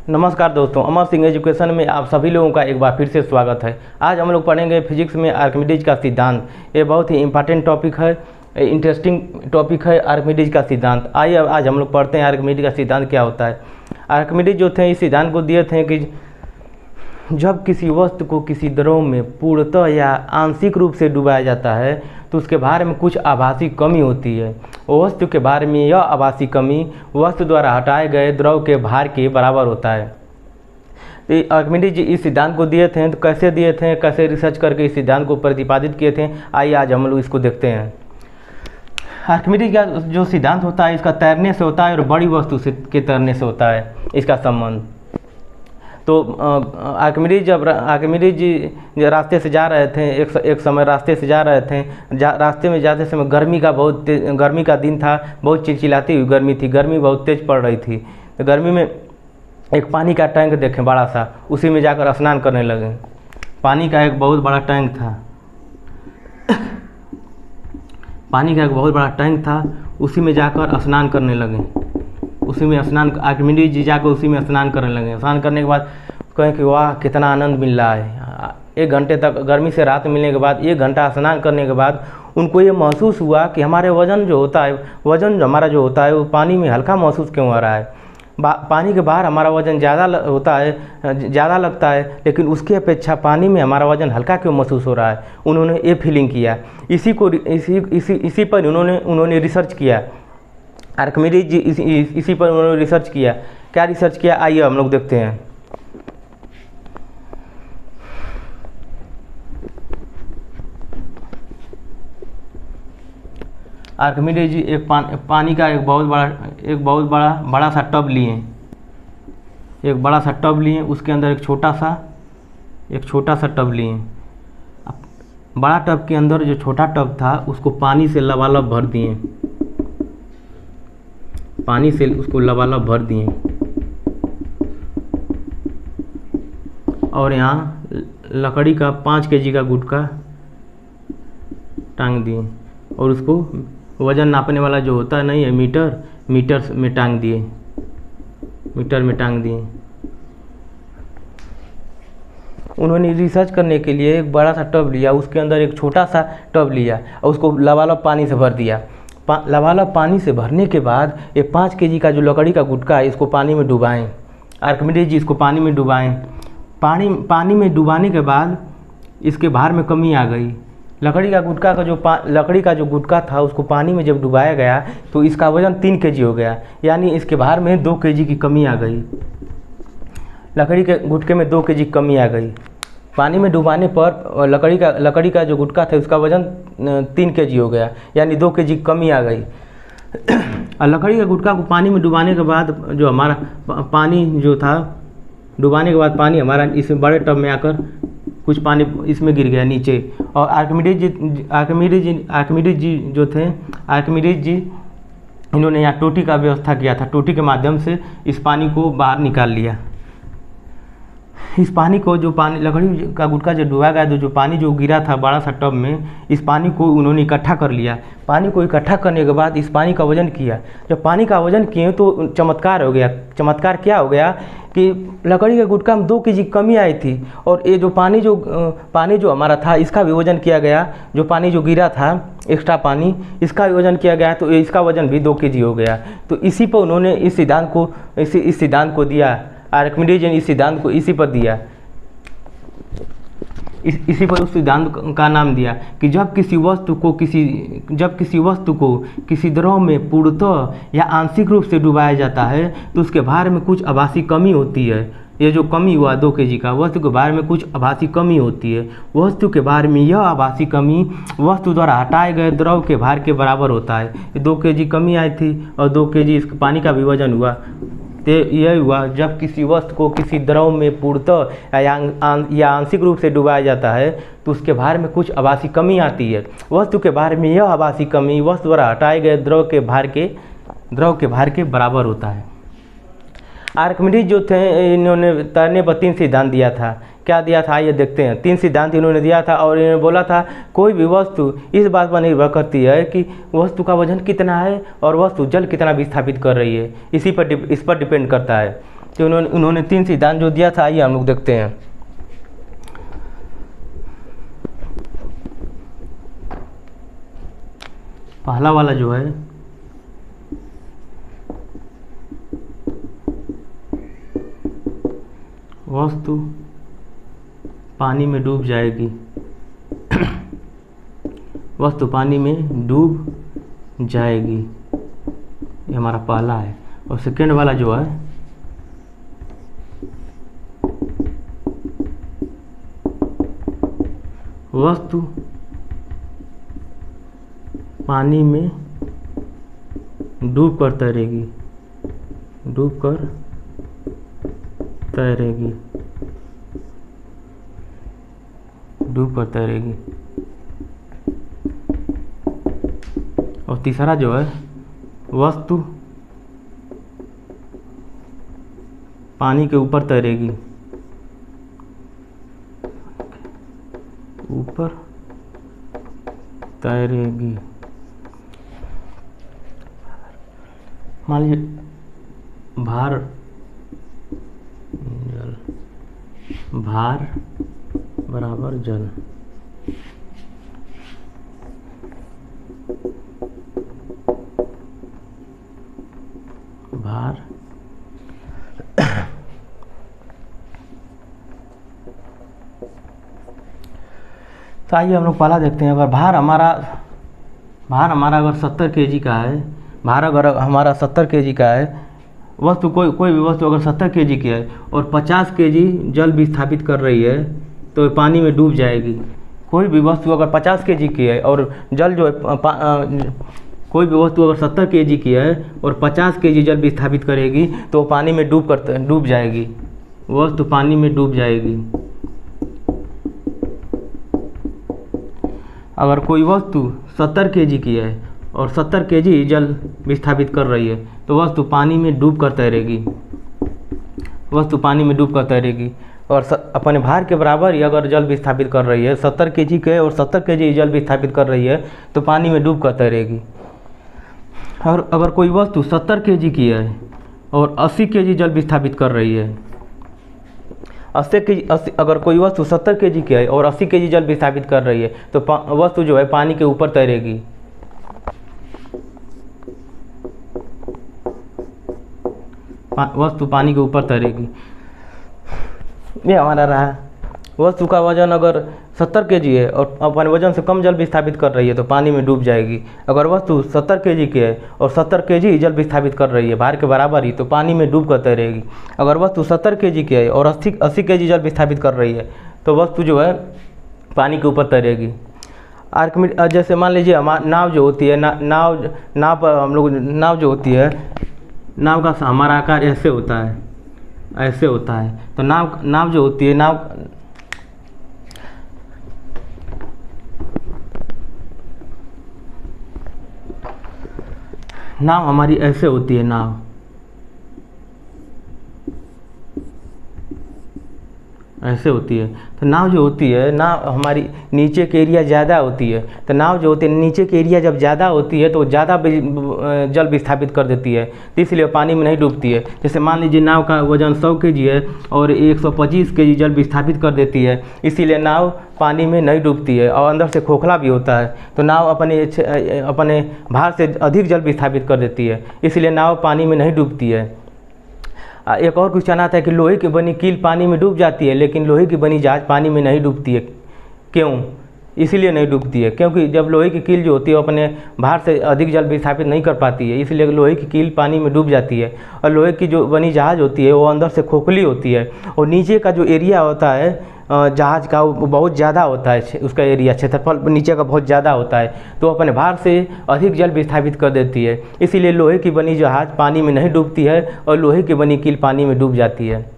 नमस्कार दोस्तों, अमर सिंह एजुकेशन में आप सभी लोगों का एक बार फिर से स्वागत है। आज हम लोग पढ़ेंगे फिजिक्स में आर्किमिडीज का सिद्धांत। ये बहुत ही इंपॉर्टेंट टॉपिक है, इंटरेस्टिंग टॉपिक है आर्किमिडीज का सिद्धांत। आइए आज हम लोग पढ़ते हैं आर्किमिडीज का सिद्धांत क्या होता है। आर्किमिडीज जो थे इस सिद्धांत को दिए थे कि जब किसी वस्तु को किसी द्रव में पूर्णतः या आंशिक रूप से डुबाया जाता है तो उसके भार में कुछ आभासी कमी होती है। वस्तु के भार में यह आभासी कमी वस्तु द्वारा हटाए गए द्रव के भार के बराबर होता है। तो आर्किमिडीज इस सिद्धांत को दिए थे, तो कैसे दिए थे, कैसे रिसर्च करके इस सिद्धांत को प्रतिपादित किए थे, आइए आज हम लोग इसको देखते हैं। आर्किमिडीज का जो सिद्धांत होता है इसका तैरने से होता है और बड़ी वस्तु से के तैरने से होता है इसका संबंध। तो आर्किमिडीज जब रास्ते से जा रहे थे, एक समय रास्ते से जा रहे थे, रास्ते में जाते समय गर्मी का दिन था, बहुत चिलचिलाती हुई गर्मी थी, गर्मी बहुत तेज़ पड़ रही थी। तो गर्मी में एक पानी का टैंक देखें बड़ा सा, उसी में जाकर स्नान करने लगे। पानी का एक बहुत बड़ा टैंक था, पानी का एक बहुत बड़ा टैंक था, उसी में जाकर स्नान करने लगे। उसी में स्नान आर्किमिडीज जी जाकर उसी में स्नान करने लगे। स्नान करने के बाद कहें कि वाह कितना आनंद मिल रहा है। 1 घंटे तक गर्मी से राहत मिलने के बाद 1 घंटा स्नान करने के बाद उनको ये महसूस हुआ कि हमारे वज़न जो होता है, वज़न हमारा जो होता है वो पानी में हल्का महसूस क्यों हो रहा है। पानी के बाहर हमारा वज़न ज़्यादा होता है, ज़्यादा लगता है, लेकिन उसकी अपेक्षा पानी में हमारा वज़न हल्का क्यों महसूस हो रहा है। उन्होंने ये फीलिंग किया। इसी पर उन्होंने रिसर्च किया। आर्किमिडीज जी इसी पर उन्होंने रिसर्च किया। क्या रिसर्च किया, आइए हम लोग देखते हैं। आर्किमिडीज जी एक पानी का एक बहुत बड़ा सा टब लिए। एक बड़ा सा टब लिए, उसके अंदर एक छोटा सा टब लिए। बड़ा टब के अंदर जो छोटा टब था उसको पानी से लबालब भर दिए, पानी से उसको लबालब भर दिए और यहाँ लकड़ी का 5 केजी का गुटका टांग दिए और उसको वज़न नापने वाला जो होता नहीं है मीटर में टांग दिए, मीटर में टांग दिए। उन्होंने रिसर्च करने के लिए एक बड़ा सा टब लिया, उसके अंदर एक छोटा सा टब लिया और उसको लबालब पानी से भर दिया। लबालब पानी से भरने के बाद ये 5 केजी का जो लकड़ी का गुटका है इसको पानी में डुबाएं। आर्किमिडीज जी इसको पानी में डुबाएं। पानी में डुबाने के बाद इसके भार में कमी आ गई। लकड़ी का जो गुटका था उसको पानी में जब डुबाया गया तो इसका वज़न 3 केजी हो गया, यानी इसके भार में 2 केजी की कमी आ गई। लकड़ी के गुटके में 2 केजी कमी आ गई। पानी में डुबाने पर लकड़ी का जो गुटका था उसका वज़न 3 केजी हो गया, यानी 2 केजी कमी आ गई। और लकड़ी का गुटका को पानी में डुबाने के बाद जो हमारा पानी जो था, डुबाने के बाद पानी हमारा इस बड़े टब में आकर कुछ पानी इसमें गिर गया नीचे। और आर्किमिडीज जी इन्होंने यहाँ टोटी का व्यवस्था किया था। टोटी के माध्यम से इस पानी को बाहर निकाल लिया। इस पानी को लकड़ी का गुटका जो डुबा गया, जो पानी जो गिरा था बड़ा सा टब में, इस पानी को उन्होंने इकट्ठा कर लिया। पानी को इकट्ठा करने के बाद इस पानी का वज़न किया। जब पानी का वज़न किए तो चमत्कार हो गया। चमत्कार क्या हो गया कि लकड़ी के गुटका में 2 केजी कमी आई थी और ये जो पानी जो हमारा था इसका भी वज़न किया गया। जो पानी जो गिरा था एक्स्ट्रा पानी, इसका भी वज़न किया गया तो इसका वज़न भी 2 केजी हो गया। तो इसी पर उन्होंने इस सिद्धांत को दिया। आर्किमिडीज ने इस सिद्धांत को इसी पर दिया, इसी पर उस सिद्धांत का नाम दिया कि जब किसी वस्तु को किसी द्रव में पूर्णतः या आंशिक रूप से डुबाया जाता है तो उसके भार में कुछ आभासी कमी होती है। ये जो कमी हुआ 2 केजी का, वस्तु के भार में कुछ आभासी कमी होती है। वस्तु के भार में यह आभासी कमी वस्तु द्वारा हटाए गए द्रव के भार के बराबर होता है। 2 केजी कमी आई थी और 2 केजी इस पानी का भी वजन हुआ। तो यह हुआ जब किसी वस्तु को किसी द्रव में पूर्णतः या आंशिक रूप से डुबाया जाता है तो उसके भार में कुछ आभासी कमी आती है। वस्तु के भार में यह आभासी कमी वस्तु द्वारा हटाए गए द्रव के भार के बराबर होता है। आर्किमिडीज जो थे इन्होंने तैरने पर 3 सिद्धांत दिया था। क्या दिया था आइए देखते हैं। 3 सिद्धांत इन्होंने दिया था और इन्होंने बोला था कोई भी वस्तु इस बात पर निर्भर करती है कि वस्तु का वजन कितना है और वस्तु जल कितना विस्थापित कर रही है, इस पर डिपेंड करता है। तो उन्होंने 3 सिद्धांत जो दिया था, आइए हम लोग देखते हैं। पहला वाला जो है वस्तु पानी में डूब जाएगी, वस्तु पानी में डूब जाएगी, ये हमारा पहला है। और सेकेंड वाला जो है वस्तु पानी में डूब कर तैरेगी, डूब कर तैरेगी, डूब कर तैरेगी। और तीसरा जो है वस्तु पानी के ऊपर तैरेगी, ऊपर तैरेगी। मान लीजिए भार जल, भार बराबर जल। भार तो आइए हम लोग पहला देखते हैं। अगर भार हमारा अगर 70 kg का है, भार अगर हमारा 70 kg का है, वस्तु कोई भी वस्तु अगर 70 kg की है और 50 kg जल विस्थापित कर रही है तो पानी में डूब जाएगी। कोई भी वस्तु अगर 50 kg की है और जल जो है कोई भी वस्तु अगर 70 kg की है और 50 kg जल विस्थापित करेगी तो पानी में डूब जाएगी, वस्तु पानी में डूब जाएगी। अगर कोई वस्तु 70 kg की है और 70 kg जल विस्थापित कर रही है तो वस्तु पानी में डूब कर तैरेगी, वस्तु पानी में डूब कर तैरेगी। और अपने भार के बराबर ही अगर जल विस्थापित कर रही है, 70 kg के और 70 kg जल विस्थापित कर रही है तो पानी में डूब कर तैरेगी। और अगर कोई वस्तु 70 kg की है और 80 kg जल विस्थापित कर रही है, 80 kg अगर कोई वस्तु 70 kg की है और 80 kg जल विस्थापित कर रही है तो वस्तु जो है पानी के ऊपर तैरेगी। वस्तु पानी के ऊपर तैरेगी। ये हमारा रहा। वस्तु का वजन अगर 70 kg है और अपने वजन से कम जल विस्थापित कर रही है तो पानी में डूब जाएगी। अगर वस्तु 70 kg की है और 70 kg जल विस्थापित कर रही है भार के बराबर ही तो पानी में डूब कर तैरेगी। अगर वस्तु 70 kg की है और 80 kg जल विस्थापित कर रही है तो वस्तु जो है पानी के ऊपर तैरेगी। आर्किमिडीज जैसे मान लीजिए हमारा नाव जो होती है, नाव पर हम लोग नाव जो होती है, नाव का हमारा आकार ऐसे होता है, ऐसे होता है। तो नाव जो होती है, नाव हमारी ऐसे होती है, नाव ऐसे होती है। तो नाव जो होती है, नाव हमारी नीचे के एरिया ज़्यादा होती है। तो नाव जो होती है नीचे के एरिया जब ज़्यादा होती है तो ज़्यादा जल विस्थापित कर देती है, तो इसलिए पानी में नहीं डूबती है। जैसे मान लीजिए नाव का वजन 100 kg है और 125 kg जल विस्थापित कर देती है, इसीलिए नाव पानी में नहीं डूबती है। और अंदर से खोखला भी होता है तो नाव अपने भार से अधिक जल विस्थापित कर देती है, इसलिए नाव पानी में नहीं डूबती है। एक और क्वेश्चन आता है कि लोहे की बनी कील पानी में डूब जाती है लेकिन लोहे की बनी जहाज पानी में नहीं डूबती है, क्यों? इसीलिए नहीं डूबती है क्योंकि जब लोहे की कील जो होती है वो अपने भार से अधिक जल विस्थापित नहीं कर पाती है, इसलिए लोहे की कील पानी में डूब जाती है। और लोहे की जो बनी जहाज होती है वो अंदर से खोखली होती है और नीचे का जो एरिया होता है जहाज़ का वो बहुत ज़्यादा होता है, उसका एरिया क्षेत्रफल नीचे का बहुत ज़्यादा होता है, तो अपने भार से अधिक जल विस्थापित कर देती है। इसीलिए लोहे की बनी जहाज़ पानी में नहीं डूबती है और लोहे की बनी कील पानी में डूब जाती है।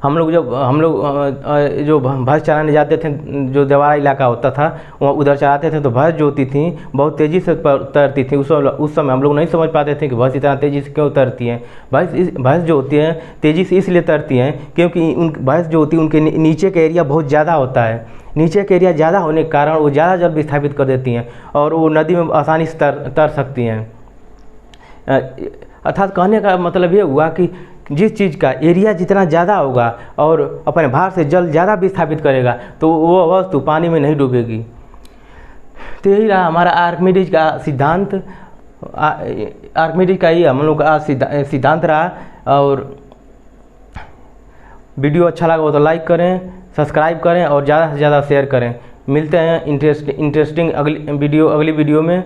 हम लोग जो भैंस चराने जाते थे, जो देवारा इलाका होता था वहाँ उधर चराते थे, तो भैंस जो होती थी बहुत तेज़ी से तैरती थी। उस समय हम लोग नहीं समझ पाते थे कि भैंस इतना तेज़ी से क्यों तैरती हैं। भैंस जो होती हैं तेज़ी से इसलिए तैरती हैं क्योंकि भैंस जो होती है उनके नीचे का एरिया बहुत ज़्यादा होता है। नीचे का एरिया ज़्यादा होने के कारण वो ज़्यादा जल विस्थापित कर देती हैं और वो नदी में आसानी से तैर सकती हैं। अर्थात कहने का मतलब ये हुआ कि जिस चीज़ का एरिया जितना ज़्यादा होगा और अपने भार से जल ज़्यादा विस्थापित करेगा तो वो वस्तु पानी में नहीं डूबेगी। तो यही रहा हमारा आर्किमिडीज का सिद्धांत। आर्किमिडीज का ही हम लोग का सिद्धांत रहा। और वीडियो अच्छा लगा हो तो लाइक करें, सब्सक्राइब करें और ज़्यादा से ज़्यादा शेयर करें। मिलते हैं इंटरेस्टिंग अगली वीडियो में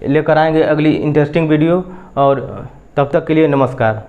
लेकर आएंगे अगली इंटरेस्टिंग वीडियो। और तब तक के लिए नमस्कार।